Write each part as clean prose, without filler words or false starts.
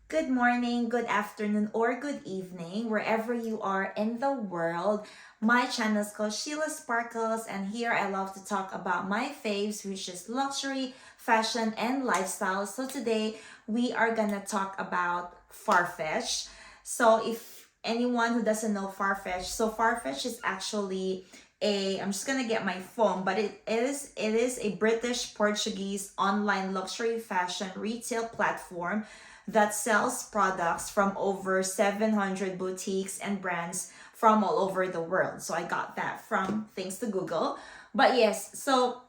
Good morning, good afternoon, or good evening, wherever you are in the world. My channel is called Sheila Sparkles, and here I love to talk about my faves, which is luxury, fashion, and lifestyle. So today we are gonna talk about Farfetch. So if anyone who doesn't know Farfetch, so Farfetch is actually I'm just gonna get my phone, but it is a British Portuguese online luxury fashion retail platform that sells products from over 700 boutiques and brands from all over the world. So I got that from thanks to Google. But yes, so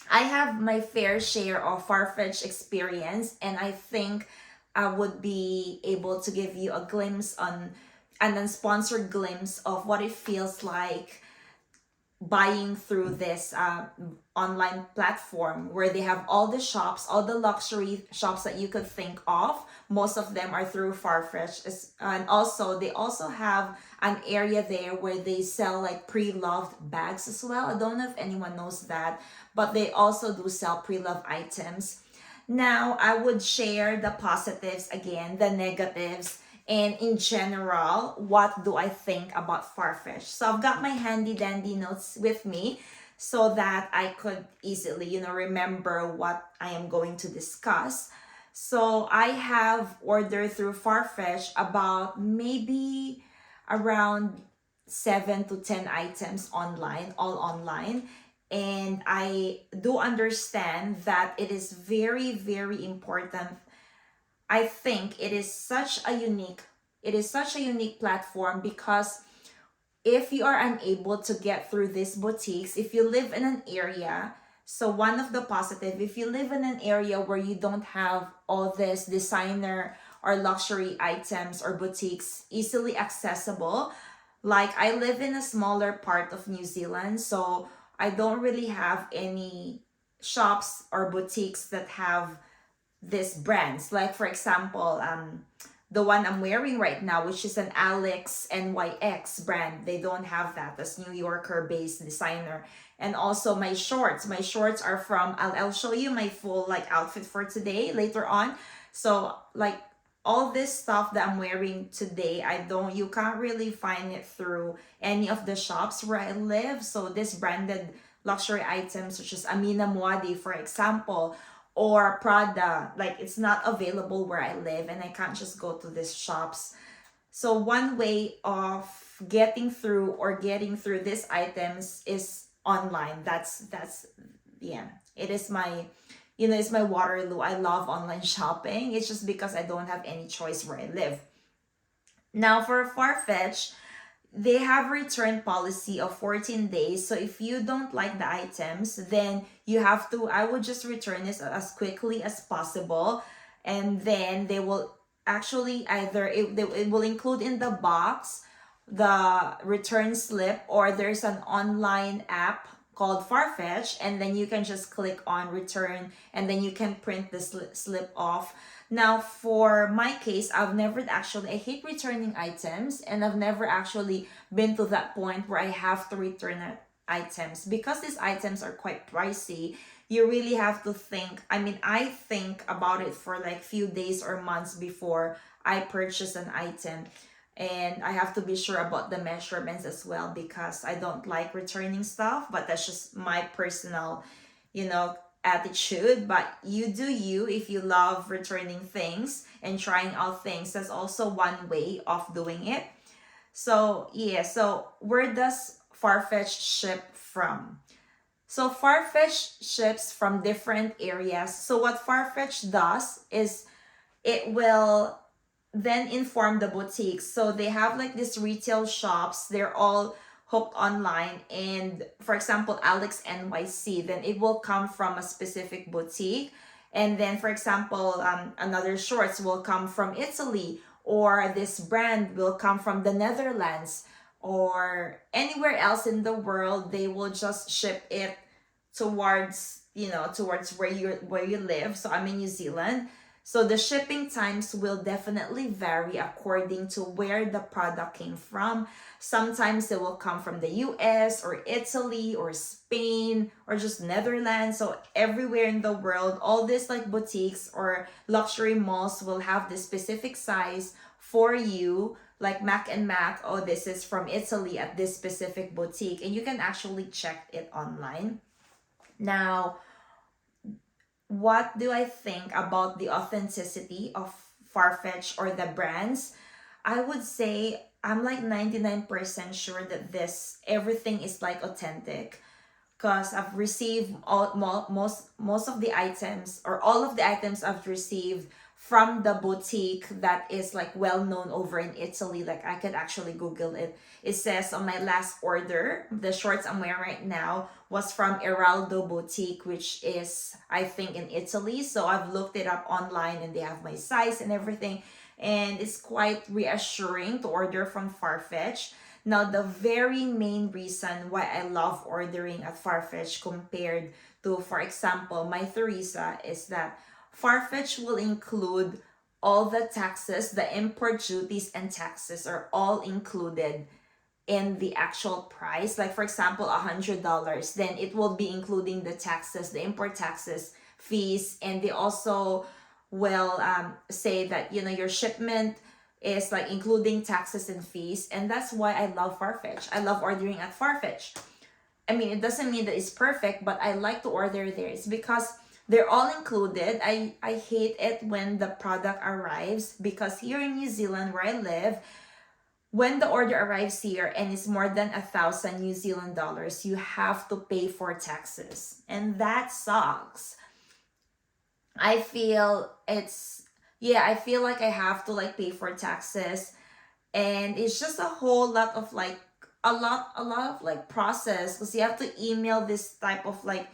I have my fair share of Farfetch experience, and I think I would be able to give you a glimpse on an unsponsored glimpse of what it feels like buying through this online platform where they have all the shops, all the luxury shops that you could think of. Most of them are through Farfetch, and also they also have an area there where they sell like pre-loved bags as well. I don't know if anyone knows that, but they also do sell pre-loved items. Now, I would share the positives again, the negatives, and in general, what do I think about Farfetch? So I've got my handy dandy notes with me so that I could easily, remember what I am going to discuss. So I have ordered through Farfetch about maybe around 7 to 10 items online, all online. And I do understand that it is very, very important. I think it is such a unique platform because if you are unable to get through these boutiques, if you live in an area, so one of the positive, if you live in an area where you don't have all this designer or luxury items or boutiques easily accessible, like I live in a smaller part of New Zealand, so I don't really have any shops or boutiques that have these brands. Like for example, the one I'm wearing right now, which is an Alex NYX brand. They don't have that. That's New Yorker based designer. And also my shorts. My shorts are from I'll show you my full like outfit for today later on. So like all this stuff that I'm wearing today, you can't really find it through any of the shops where I live. So this branded luxury items such as Amina Muadi, for example, or Prada, like it's not available where I live and I can't just go to these shops. So one way of getting through these items is online. That's yeah. It is my it's my Waterloo. I love online shopping. It's just because I don't have any choice where I live. Now for Farfetch, they have return policy of 14 days. So if you don't like the items, then you have to, I would just return this as quickly as possible. And then they will actually it will include in the box the return slip, or there's an online app called Farfetch, and then you can just click on return and then you can print the slip off. Now, for my case, I hate returning items, and I've never actually been to that point where I have to return items because these items are quite pricey. You really have to think. I mean, I think about it for like few days or months before I purchase an item. And I have to be sure about the measurements as well because I don't like returning stuff, but that's just my personal, attitude. But you do you. If you love returning things and trying out things, that's also one way of doing it. So yeah, so where does Farfetch ship from? So Farfetch ships from different areas. So what Farfetch does is it will then inform the boutiques. So they have like these retail shops. They're all hooked online. And for example, Alex NYC, then it will come from a specific boutique. And then, for example, another shorts will come from Italy, or this brand will come from the Netherlands, or anywhere else in the world. They will just ship it towards where you live. So I'm in New Zealand. So the shipping times will definitely vary according to where the product came from. Sometimes it will come from the US or Italy or Spain or just Netherlands. So everywhere in the world, all these like boutiques or luxury malls will have this specific size for you. Like Mac and Mac, oh, this is from Italy at this specific boutique, and you can actually check it online. Now, what do I think about the authenticity of Farfetch or the brands? I would say I'm like 99% sure that this everything is like authentic, because I've received most of the items, or all of the items I've received from the boutique that is like well known over in Italy. Like I could actually Google it. It says on my last order, the shorts I'm wearing right now was from Eraldo Boutique, which is I think in Italy. So I've looked it up online and they have my size and everything. And it's quite reassuring to order from Farfetch. Now, the very main reason why I love ordering at Farfetch compared to, for example, my Theresa, is that Farfetch will include all the taxes, the import duties and taxes are all included in the actual price. Like for example, $100, then it will be including the taxes, the import taxes, fees, and they also will say that your shipment is like including taxes and fees. And that's why I love Farfetch. I love ordering at Farfetch. I mean, it doesn't mean that it's perfect, but I like to order there. It's because they're all included. I hate it when the product arrives, because here in New Zealand where I live, when the order arrives here and it's more than 1,000 New Zealand dollars, you have to pay for taxes. And that sucks. I feel I feel like I have to like pay for taxes, and it's just a whole lot of like a lot of like process, because you have to email this type of like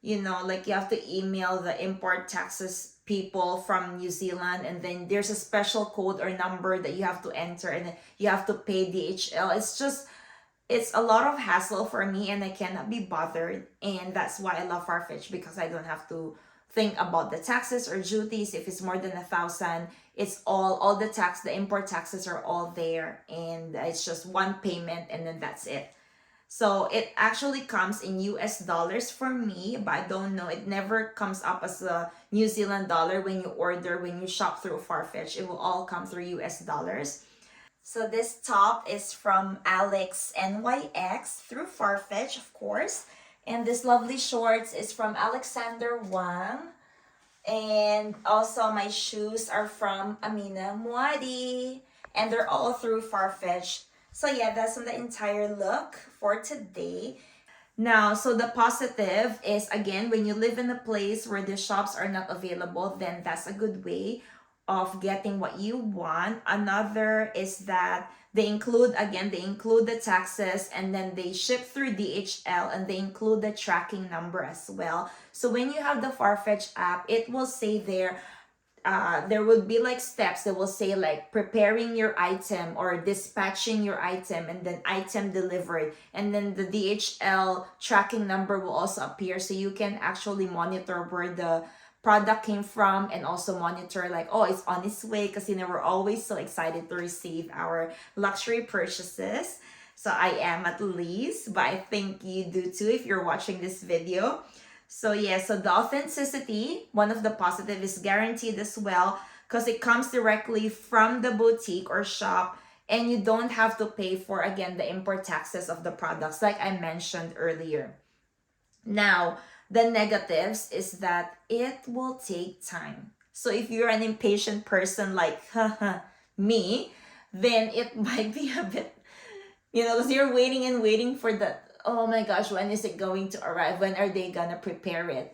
like you have to email the import taxes people from New Zealand, and then there's a special code or number that you have to enter, and then you have to pay DHL. It's a lot of hassle for me, and I cannot be bothered. And that's why I love Farfetch, because I don't have to think about the taxes or duties. If it's more than 1,000, it's all the the import taxes are all there, and it's just one payment, and then that's it. So it actually comes in US dollars for me, but I don't know, it never comes up as a New Zealand dollar when you shop through Farfetch. It will all come through US dollars. So this top is from Alex NYX through Farfetch, of course. And this lovely shorts is from Alexander Wang. And also my shoes are from Amina Muadi. And they're all through Farfetch. So yeah, that's the entire look for today. Now, so the positive is, again, when you live in a place where the shops are not available, then that's a good way of getting what you want. Another is that they include the taxes, and then they ship through DHL, and they include the tracking number as well. So when you have the Farfetch app, it will say there will be like steps that will say like preparing your item or dispatching your item, and then item delivered, and then the DHL tracking number will also appear, so you can actually monitor where the product came from, and also monitor like, oh, it's on its way, because we're always so excited to receive our luxury purchases. So I am, at least, but I think you do too if you're watching this video. So yeah, so the authenticity, one of the positive, is guaranteed as well, because it comes directly from the boutique or shop, and you don't have to pay for, again, the import taxes of the products like I mentioned earlier. Now, the negatives is that it will take time. So if you're an impatient person like me, then it might be a bit, because you're waiting and waiting for that. Oh my gosh, when is it going to arrive? When are they gonna prepare it?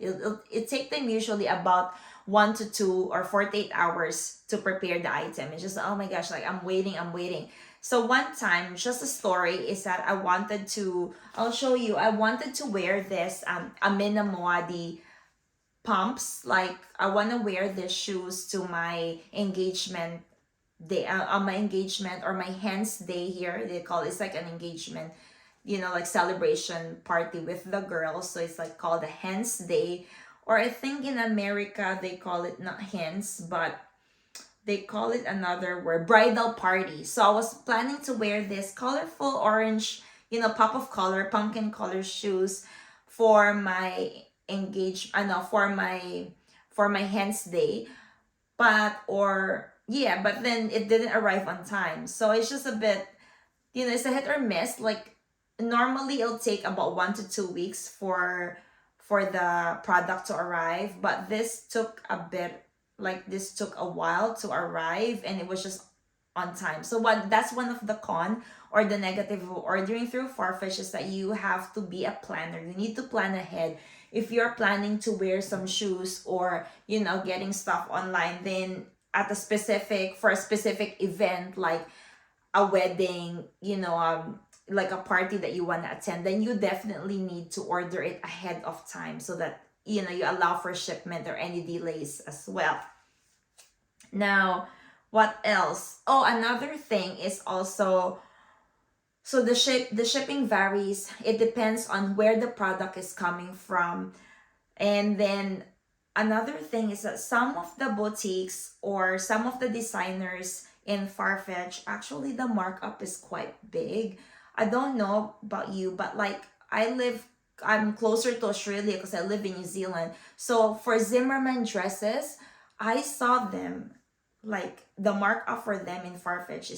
It takes them usually about 1 to 2 or 48 hours to prepare the item. It's just, oh my gosh, like I'm waiting. So one time, just a story, is that I'll show you, I wanted to wear this Amina Moadi pumps. Like I want to wear these shoes to my engagement day, on my engagement or my hens day here. They call it's like an engagement, like celebration party with the girls. So it's like called a hens day or I think in America they call it not hints, but they call it another word, bridal party. So I was planning to wear this colorful orange, pop of color, pumpkin color shoes for my for my hen's day. But then it didn't arrive on time. So it's just a bit, it's a hit or miss. Like normally it'll take about 1 to 2 weeks for the product to arrive, but this took a while to arrive, and it was just on time. So that's one of the con or the negative of ordering through Farfetch, is that you have to be a planner. You need to plan ahead. If you're planning to wear some shoes or getting stuff online, then for a specific event like a wedding, like a party that you want to attend, then you definitely need to order it ahead of time so that you allow for shipment or any delays as well. Now, what else? Oh, another thing is also, so the shipping varies. It depends on where the product is coming from. And then another thing is that some of the boutiques or some of the designers in Farfetch, actually the markup is quite big. I don't know about you, but like I'm closer to Australia because I live in New Zealand. So for Zimmerman dresses, I saw them, like the markup for them in Farfetch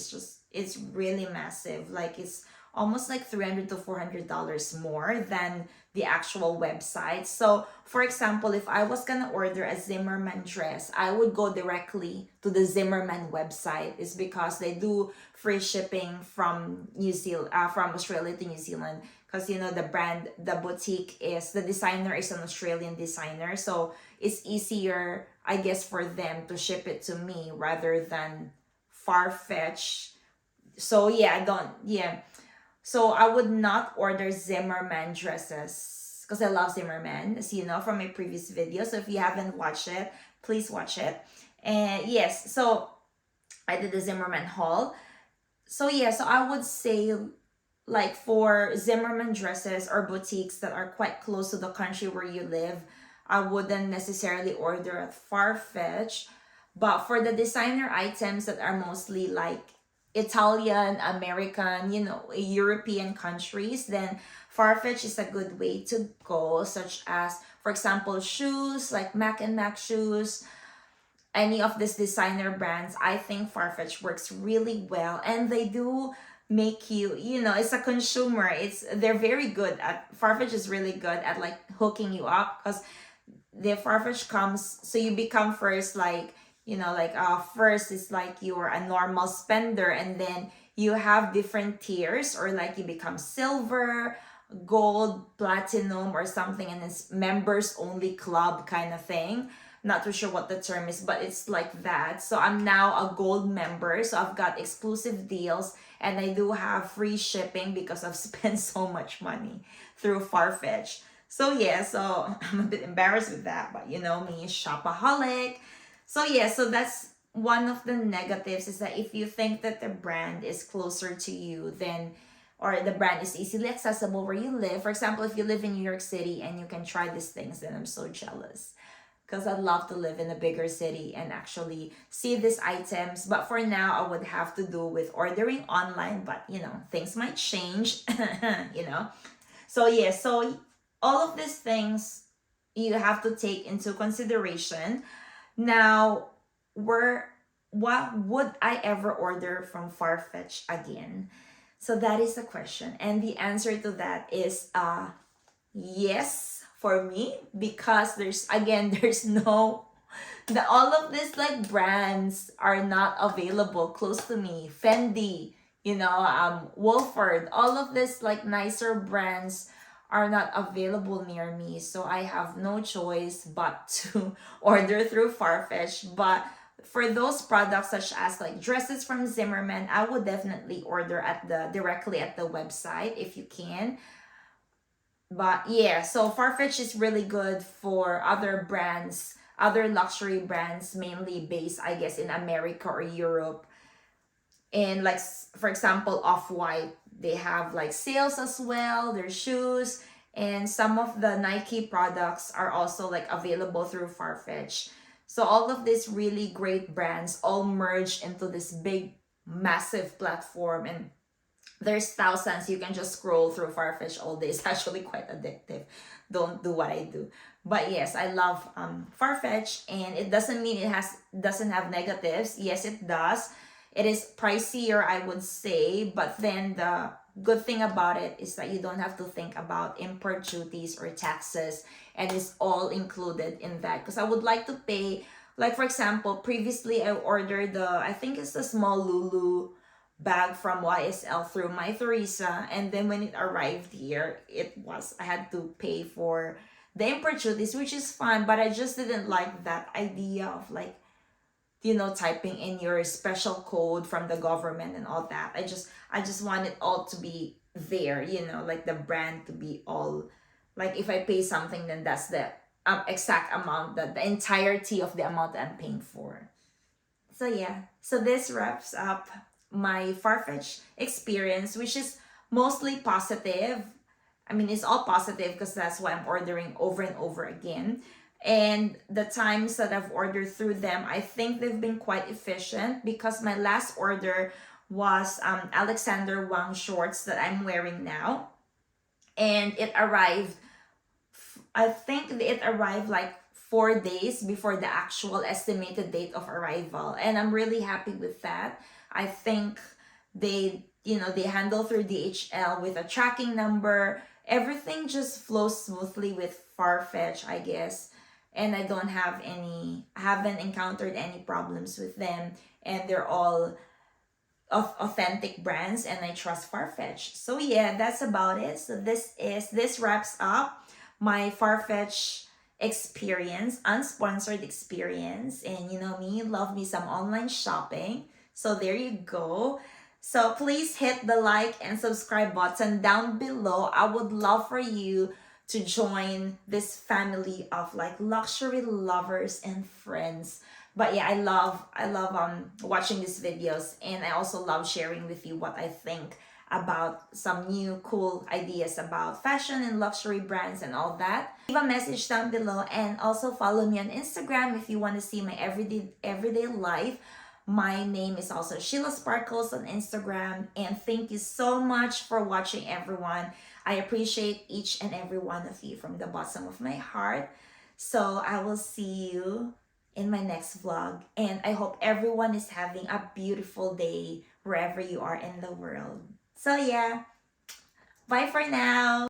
it's really massive. Like it's almost like $300 to $400 more than the actual website. So for example, if I was gonna order a Zimmerman dress, I would go directly to the Zimmerman website. It's because they do free shipping from from Australia to New Zealand, because the designer is an Australian designer, so it's easier, I guess, for them to ship it to me rather than Farfetch. So so I would not order Zimmerman dresses because I love Zimmerman, as you know from my previous video. So if you haven't watched it, please watch it. And yes, so I did the Zimmerman haul. So so I would say, like for Zimmerman dresses or boutiques that are quite close to the country where you live, I wouldn't necessarily order at Farfetch. But for the designer items that are mostly like Italian, American, European countries, then Farfetch is a good way to go, such as, for example, shoes, like Mac and Mac shoes, any of these designer brands. I think Farfetch works really well, and they do make you, it's a consumer. They're very good at, Farfetch is really good at like hooking you up, because the Farfetch comes, so you become first like, first is like you're a normal spender, and then you have different tiers, or like you become silver, gold, platinum, or something, and it's members only club kind of thing. Not too sure what the term is, but it's like that. So I'm now a gold member, so I've got exclusive deals, and I do have free shipping because I've spent so much money through Farfetch. So so I'm a bit embarrassed with that, but me, shopaholic. So so that's one of the negatives, is that if you think that the brand is closer to you, then, or the brand is easily accessible where you live. For example, if you live in New York City and you can try these things, then I'm so jealous, because I'd love to live in a bigger city and actually see these items. But for now, I would have to do with ordering online, but things might change. So so all of these things you have to take into consideration. Now, what would I ever order from Farfetch again? So that is the question, and the answer to that is yes for me, because there's no, all of these like brands are not available close to me. Fendi, Wolford, all of this like nicer brands are not available near me, so I have no choice but to order through Farfetch. But for those products such as like dresses from Zimmerman, I would definitely order directly at the website if you can. But so Farfetch is really good for other brands, other luxury brands, mainly based, I guess, in America or Europe. And like, for example, Off-White, they have like sales as well, their shoes. And some of the Nike products are also like available through FARFETCH. So all of these really great brands all merge into this big, massive platform, and there's thousands. You can just scroll through Farfetch all day. It's actually quite addictive. Don't do what I do. But yes, I love Farfetch, and it doesn't mean doesn't have negatives. Yes, it does. It is pricier, I would say, but then the good thing about it is that you don't have to think about import duties or taxes, and it's all included in that. Because I would like to pay, like for example, previously I ordered I think it's the small Lulu bag from YSL through my Theresa, and then when it arrived here, I had to pay for the import duties, which is fine, but I just didn't like that idea of like, typing in your special code from the government and all that. I just want it all to be there, like the brand to be all, like if I pay something, then that's the exact amount, that the entirety of the amount that I'm paying for. So yeah, so this wraps up my Farfetch experience, which is mostly positive. I mean, it's all positive because that's why I'm ordering over and over again. And the times that I've ordered through them, I think they've been quite efficient, because my last order was Alexander Wang shorts that I'm wearing now. And I think it arrived like 4 days before the actual estimated date of arrival. And I'm really happy with that. I think they handle through DHL with a tracking number. Everything just flows smoothly with Farfetch, I guess. And I haven't encountered any problems with them. And they're all of authentic brands, and I trust Farfetch. So yeah, that's about it. So this wraps up my Farfetch experience, unsponsored experience. And you know me, love me some online shopping. So there you go. So please hit the like and subscribe button down below. I would love for you to join this family of like luxury lovers and friends. But yeah, I love watching these videos, and I also love sharing with you what I think about some new cool ideas about fashion and luxury brands and all that. Leave a message down below, and also follow me on Instagram if you want to see my everyday life. My name is also Sheila Sparkles on Instagram, and thank you so much for watching, everyone. I appreciate each and every one of you from the bottom of my heart. So I will see you in my next vlog, and I hope everyone is having a beautiful day wherever you are in the world. So yeah, bye for now.